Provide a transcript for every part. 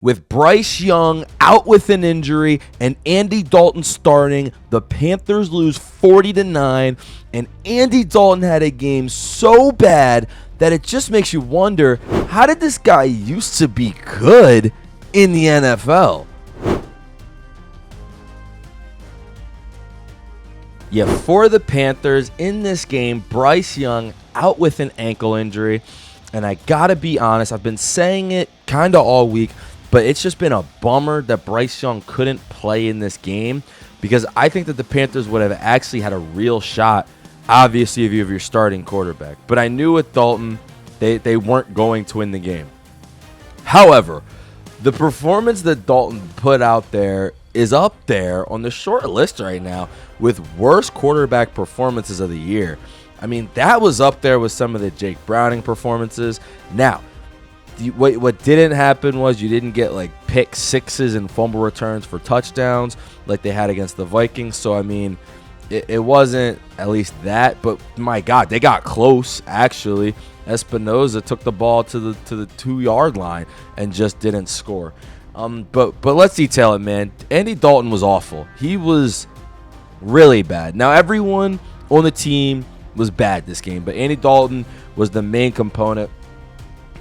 With Bryce Young out with an injury and Andy Dalton starting, the Panthers lose 40-9, and Andy Dalton had a game so bad that it just makes you wonder, how did this guy used to be good in the NFL? Yeah, for the Panthers in this game, Bryce Young out with an ankle injury, and I gotta be honest, I've been saying it kind of all week, but it's just been a bummer that Bryce Young couldn't play in this game, because I think that the Panthers would have actually had a real shot, obviously, if you have your starting quarterback. But I knew with Dalton, they weren't going to win the game. However, the performance that Dalton put out there is up there on the short list right now with worst quarterback performances of the year. I mean, that was up there with some of the Jake Browning performances. Now, what didn't happen was you didn't get like pick sixes and fumble returns for touchdowns like they had against the Vikings. So, I mean, it wasn't at least that. But, my God, they got close, actually. Espinoza took the ball to the 2-yard line and just didn't score. But let's detail it, man. Andy Dalton was awful. He was really bad. Now, everyone on the team was bad this game, but Andy Dalton was the main component.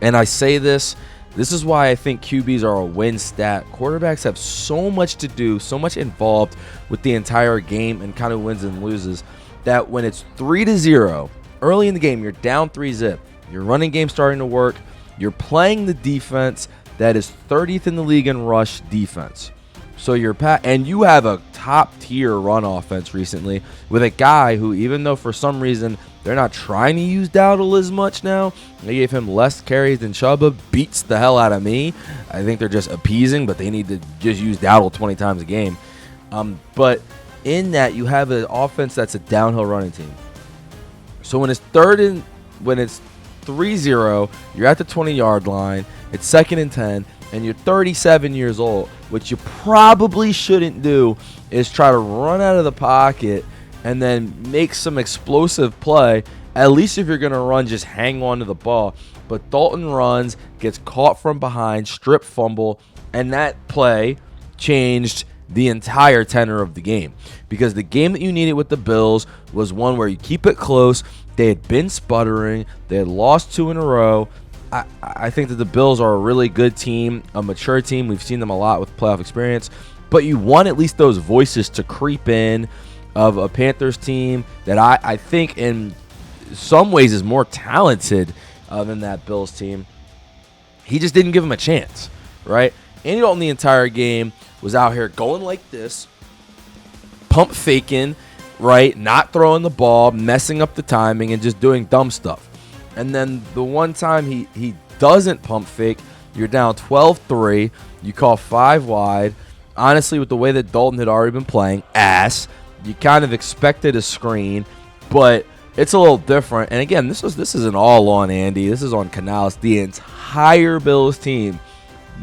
And I say this is why I think QBs are a win stat. Quarterbacks have so much to do, so much involved with the entire game and kind of wins and loses, that when it's 3-0, early in the game, you're down 3-zip, your running game starting to work, you're playing the defense that is 30th in the league in rush defense. So and you have a top-tier run offense recently with a guy who, even though for some reason they're not trying to use Dalton as much now, they gave him less carries than Chuba, beats the hell out of me. I think they're just appeasing, but they need to just use Dalton 20 times a game. But in that, you have an offense that's a downhill running team. So when it's 3-0, you're at the 20-yard line, it's 2nd and 10, and you're 37 years old, what you probably shouldn't do is try to run out of the pocket and then make some explosive play. At least if you're going to run, just hang on to the ball. But Dalton runs, gets caught from behind, strip fumble, and that play changed the entire tenor of the game. Because the game that you needed with the Bills was one where you keep it close. They had been sputtering. They had lost 2 in a row. I think that the Bills are a really good team, a mature team. We've seen them a lot with playoff experience. But you want at least those voices to creep in of a Panthers team that I think in some ways is more talented than that Bills team. He just didn't give him a chance, right? Andy Dalton the entire game was out here going like this, pump faking, right? Not throwing the ball, messing up the timing, and just doing dumb stuff. And then the one time he doesn't pump fake, you're down 12-3. You call 5 wide. Honestly, with the way that Dalton had already been playing, you kind of expected a screen, but it's a little different. And again, this isn't all on Andy. This is on Canales. The entire Bills team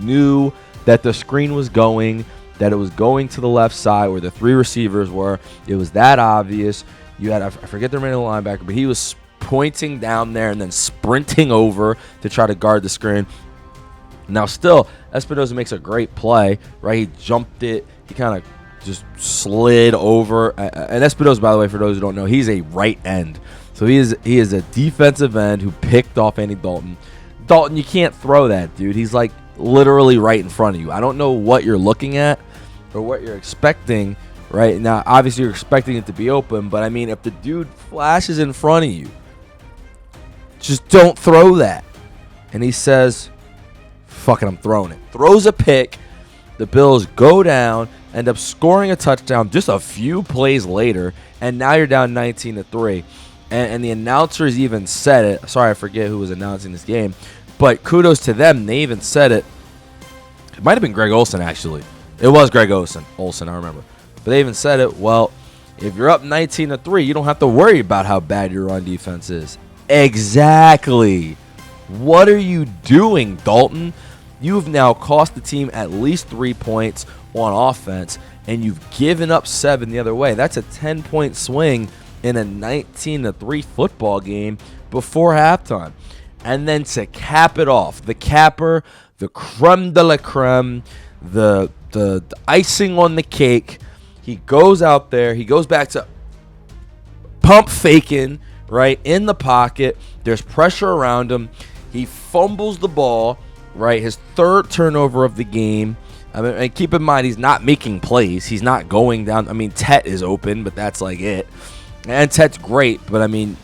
knew that the screen was going, that it was going to the left side where the 3 receivers were. It was that obvious. You had, I forget the name of the linebacker, but he was pointing down there and then sprinting over to try to guard the screen. Now, still, Espinoza makes a great play, right? He jumped it. He kind of just slid over. And Espinoza, by the way, for those who don't know, he's a right end. So he is a defensive end who picked off Andy Dalton. Dalton, you can't throw that, dude. He's like literally right in front of you. I don't know what you're looking at or what you're expecting right now. Obviously, you're expecting it to be open, but I mean, if the dude flashes in front of you, just don't throw that. And he says, fuck it, I'm throwing it. Throws a pick. The Bills go down, end up scoring a touchdown just a few plays later, and now you're down 19-3. And the announcers even said it. Sorry, I forget who was announcing this game. But kudos to them. They even said it. It might have been Greg Olsen, actually. It was Greg Olsen, I remember. But they even said it, well, if you're up 19-3, you don't have to worry about how bad your run defense is. Exactly. What are you doing, Dalton? You've now cost the team at least 3 points on offense, and you've given up 7 the other way. That's a 10-point swing in a 19-3 football game before halftime. And then to cap it off, the capper, the creme de la creme, the icing on the cake. He goes out there. He goes back to pump faking, right, in the pocket. There's pressure around him. He fumbles the ball, right, his third turnover of the game. I mean, and keep in mind, he's not making plays. He's not going down. I mean, Tet is open, but that's like it. And Tet's great, but I mean,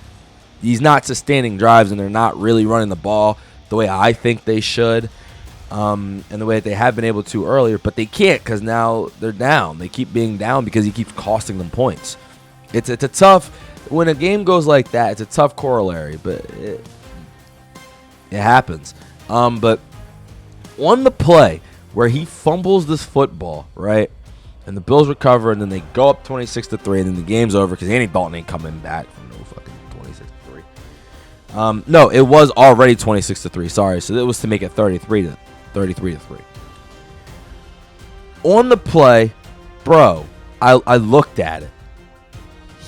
he's not sustaining drives, and they're not really running the ball the way I think they should, and the way that they have been able to earlier. But they can't because now they're down. They keep being down because he keeps costing them points. It's a tough, when a game goes like that, it's a tough corollary, but it happens. But on the play where he fumbles this football, right, and the Bills recover, and then they go up 26-3, and then the game's over because Andy Dalton ain't coming back from no fucking 26-3. No, it was already 26-3. Sorry, so it was to make it 33-3. On the play, bro, I looked at it.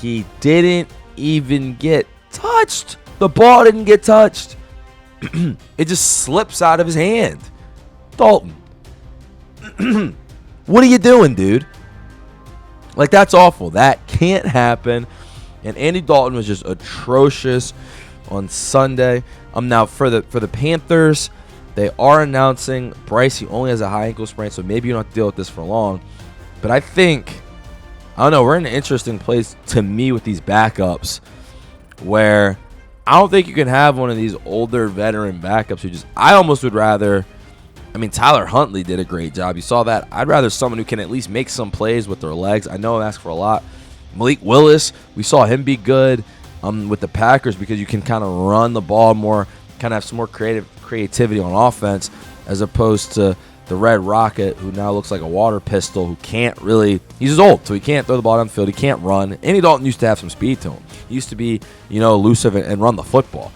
He didn't even get touched. The ball didn't get touched. It just slips out of his hand. Dalton, what are you doing, dude? Like, that's awful. That can't happen. And Andy Dalton was just atrocious on Sunday. Now for the Panthers, they are announcing Bryce. He only has a high ankle sprain, so maybe you don't have to deal with this for long. But I don't know. We're in an interesting place to me with these backups, where I don't think you can have one of these older veteran backups who I almost would rather. I mean, Tyler Huntley did a great job. You saw that. I'd rather someone who can at least make some plays with their legs. I know I'm asking for a lot. Malik Willis, we saw him be good with the Packers because you can kind of run the ball more, kind of have some more creativity on offense, as opposed to the Red Rocket, who now looks like a water pistol, who can't really, he's old, so he can't throw the ball down the field. He can't run. Andy Dalton used to have some speed to him. He used to be, elusive and run the football.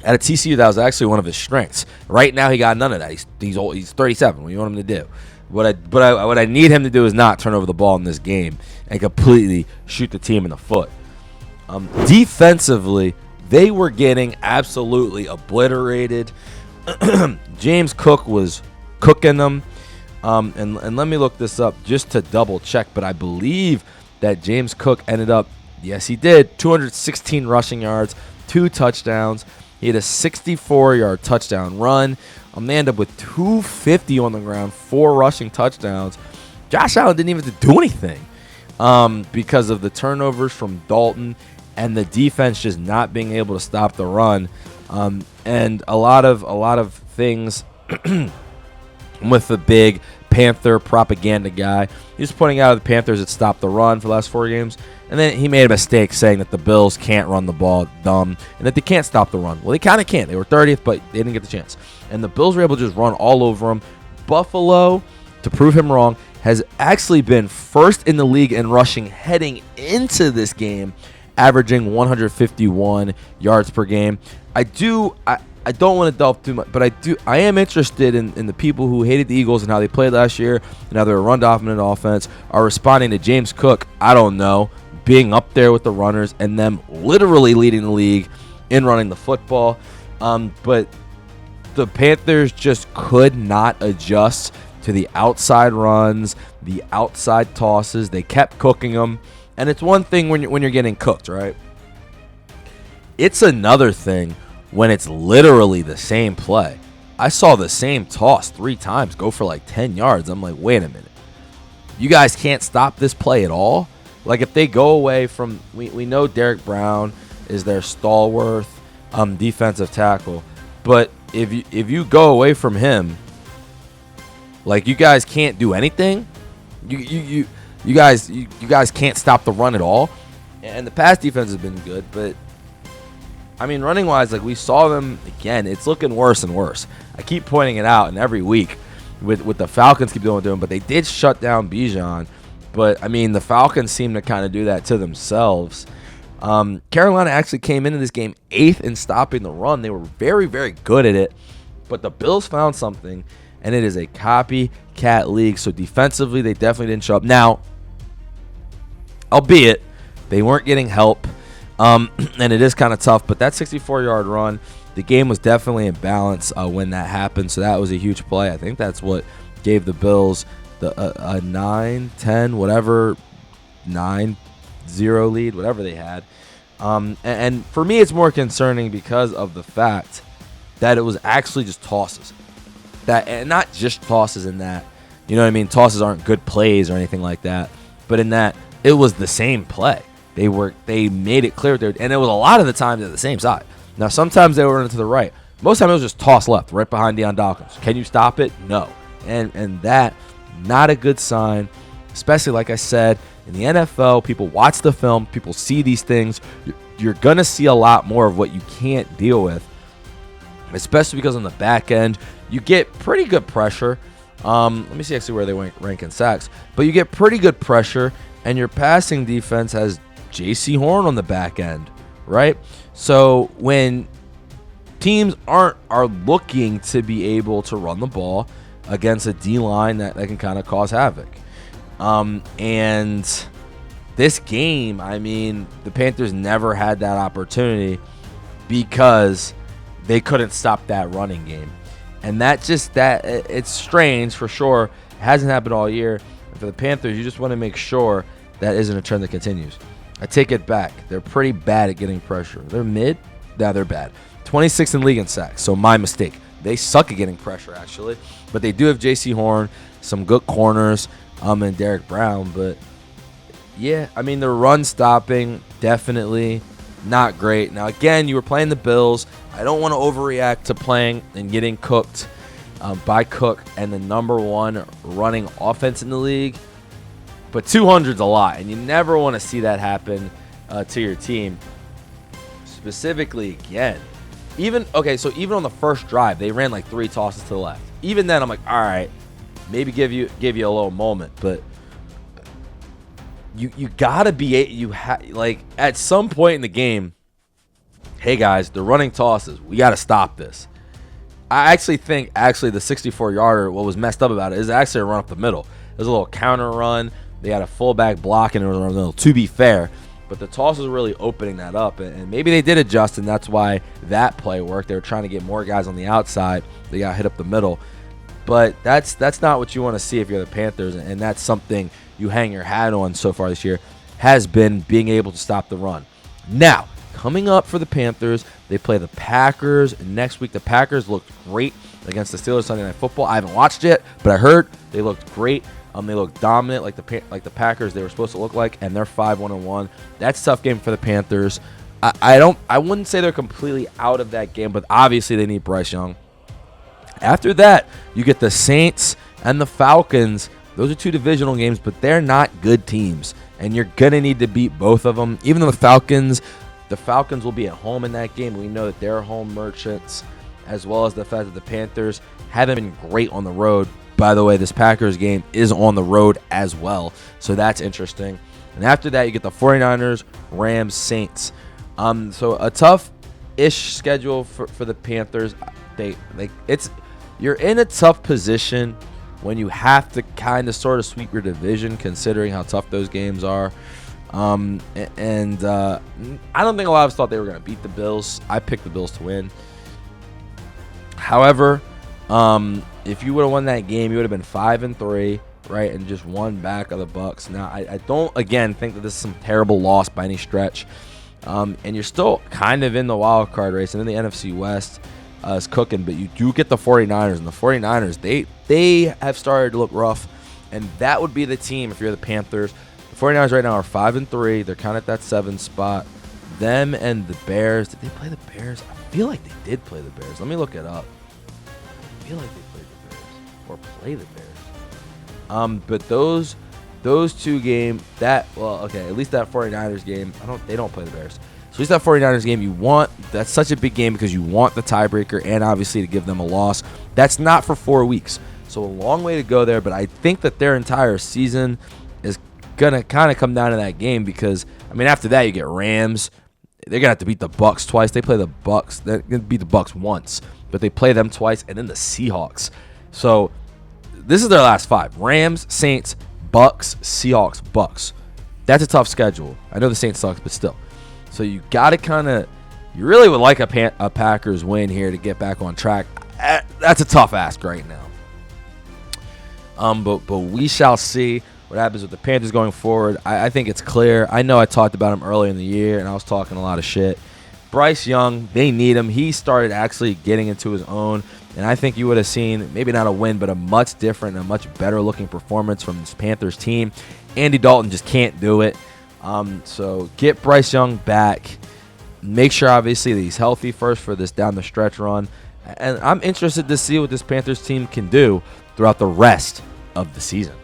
At a TCU, that was actually one of his strengths. Right now, he got none of that. He's old. He's 37. What do you want him to do? What I need him to do is not turn over the ball in this game and completely shoot the team in the foot. Defensively, they were getting absolutely obliterated. James Cook was cooking them. And let me look this up just to double check. But I believe that James Cook ended up, yes, he did, 216 rushing yards, 2 touchdowns. He had a 64-yard touchdown run. They ended up with 250 on the ground, 4 rushing touchdowns. Josh Allen didn't even have to do anything because of the turnovers from Dalton and the defense just not being able to stop the run. And a lot of things with the big Panther propaganda guy. He was pointing out the Panthers had stopped the run for the last 4 games. And then he made a mistake saying that the Bills can't run the ball, dumb, and that they can't stop the run. Well, they kind of can't. They were 30th, but they didn't get the chance. And the Bills were able to just run all over them. Buffalo, to prove him wrong, has actually been first in the league in rushing heading into this game, averaging 151 yards per game. I don't want to delve too much, but I am interested in the people who hated the Eagles and how they played last year and how they're a run-dominant offense are responding to James Cook, I don't know, being up there with the runners and them literally leading the league in running the football. But the Panthers just could not adjust to the outside runs, the outside tosses. They kept cooking them. And it's one thing when you're getting cooked, right? It's another thing when it's literally the same play. I saw the same toss 3 times go for like 10 yards. I'm like, wait a minute. You guys can't stop this play at all? Like, if they go away from, we know Derek Brown is their stalwart defensive tackle, but if you go away from him, like, you guys can't do anything. You guys can't stop the run at all. And the pass defense has been good, but I mean, running wise, like, we saw them again. It's looking worse and worse. I keep pointing it out, and every week with the Falcons keep doing, but they did shut down Bijan. But I mean, the Falcons seem to kind of do that to themselves. Carolina actually came into this game 8th in stopping the run. They were very, very good at it. But the Bills found something, and it is a copycat league. So defensively, they definitely didn't show up. Now, albeit they weren't getting help, and it is kind of tough. But that 64-yard run, the game was definitely in balance when that happened. So that was a huge play. I think that's what gave the Bills a 9-10, whatever, 9-0 lead, whatever they had. And for me, it's more concerning because of the fact that it was actually just tosses. And not just tosses in that, you know what I mean? Tosses aren't good plays or anything like that. But in that, it was the same play. They made it clear, and it was a lot of the times at the same side. Now, sometimes they were running to the right. Most of the time, it was just toss left, right behind Dalton. Can you stop it? No. And that, not a good sign, especially, like I said, in the NFL, people watch the film, people see these things. You're going to see a lot more of what you can't deal with, especially because on the back end, you get pretty good pressure. Let me see actually where they rank in sacks. But you get pretty good pressure, and your passing defense has J.C. Horn on the back end, right? So when teams are looking to be able to run the ball against a D-line that can kind of cause havoc. And this game, I mean, the Panthers never had that opportunity because they couldn't stop that running game. And it's strange for sure. It hasn't happened all year. And for the Panthers, you just want to make sure that isn't a trend that continues. I take it back. They're pretty bad at getting pressure. They're mid? No, they're bad. 26th in league in sacks, so my mistake. They suck at getting pressure, actually. But they do have J.C. Horn, some good corners, and Derek Brown. But, yeah, I mean, the run stopping, definitely not great. Now, again, you were playing the Bills. I don't want to overreact to playing and getting cooked by Cook and the number one running offense in the league. But 200's a lot, and you never want to see that happen to your team. Specifically, again, even on the first drive, they ran like 3 tosses to the left. Even then, I'm like, all right, maybe give you a little moment, but you gotta be like at some point in the game. Hey guys, they're running tosses. We gotta stop this. I actually think the 64-yarder, what was messed up about it is actually a run up the middle. There's a little counter run. They had a fullback block, and it was a little, to be fair. But the toss was really opening that up, and maybe they did adjust, and that's why that play worked. They were trying to get more guys on the outside. They got hit up the middle. But that's not what you want to see if you're the Panthers, and that's something you hang your hat on so far this year, has been being able to stop the run. Now, coming up for the Panthers, they play the Packers next week. The Packers looked great against the Steelers Sunday Night Football. I haven't watched it, but I heard they looked great. They look dominant like the Packers they were supposed to look like, and they're 5-1-1. That's a tough game for the Panthers. I wouldn't say they're completely out of that game, but obviously they need Bryce Young. After that, you get the Saints and the Falcons. Those are 2 divisional games, but they're not good teams, and you're gonna need to beat both of them. Even though the Falcons will be at home in that game. We know that they're home merchants, as well as the fact that the Panthers haven't been great on the road. By the way, this Packers game is on the road as well, so that's interesting. And after that, you get the 49ers, Rams, Saints. So a tough-ish schedule for the Panthers. You're in a tough position when you have to kind of sort of sweep your division, considering how tough those games are. I don't think a lot of us thought they were going to beat the Bills. I picked the Bills to win. However, if you would have won that game, you would have been 5-3, right, and just one back of the Bucs. Now, I don't, again, think that this is some terrible loss by any stretch. And you're still kind of in the wild card race, and then the NFC West is cooking, but you do get the 49ers, and the 49ers, they have started to look rough, and that would be the team if you're the Panthers. The 49ers right now are 5-3. They're kind of at that 7 spot. Them and the Bears. Did they play the Bears? I feel like they did play the Bears. Let me look it up. I feel like they played the Bears or play the Bears. But those 2 games, at least that 49ers game, they don't play the Bears. So at least that 49ers game, that's such a big game because you want the tiebreaker and obviously to give them a loss. That's not for 4 weeks. So a long way to go there, but I think that their entire season is going to kind of come down to that game because, I mean, after that you get Rams. They're going to have to beat the Bucs twice. They play the Bucs. They're going to beat the Bucs once, but they play them twice, and then the Seahawks. So this is their last 5. Rams, Saints, Bucs, Seahawks, Bucs. That's a tough schedule. I know the Saints sucks, but still. So you got to you really would like a Packers win here to get back on track. That's a tough ask right now. But we shall see what happens with the Panthers going forward. I think it's clear. I know I talked about him early in the year, and I was talking a lot of shit. Bryce Young, they need him. He started actually getting into his own, and I think you would have seen maybe not a win, but a much different and a much better looking performance from this Panthers team. Andy Dalton just can't do it. So get Bryce Young back. Make sure, obviously, that he's healthy first for this down the stretch run. And I'm interested to see what this Panthers team can do throughout the rest of the season.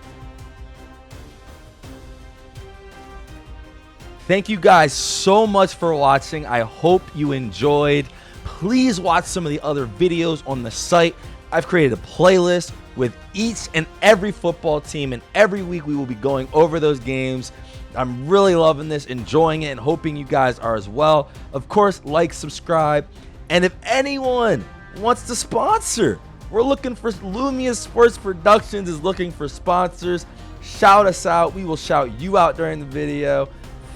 Thank you guys so much for watching. I hope you enjoyed. Please watch some of the other videos on the site. I've created a playlist with each and every football team, and every week we will be going over those games. I'm really loving this, enjoying it, and hoping you guys are as well. Of course, like, subscribe, and if anyone wants to sponsor, we're looking for Lumia Sports Productions is looking for sponsors. Shout us out. We will shout you out during the video.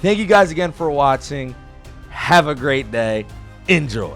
Thank you guys again for watching. Have a great day. Enjoy.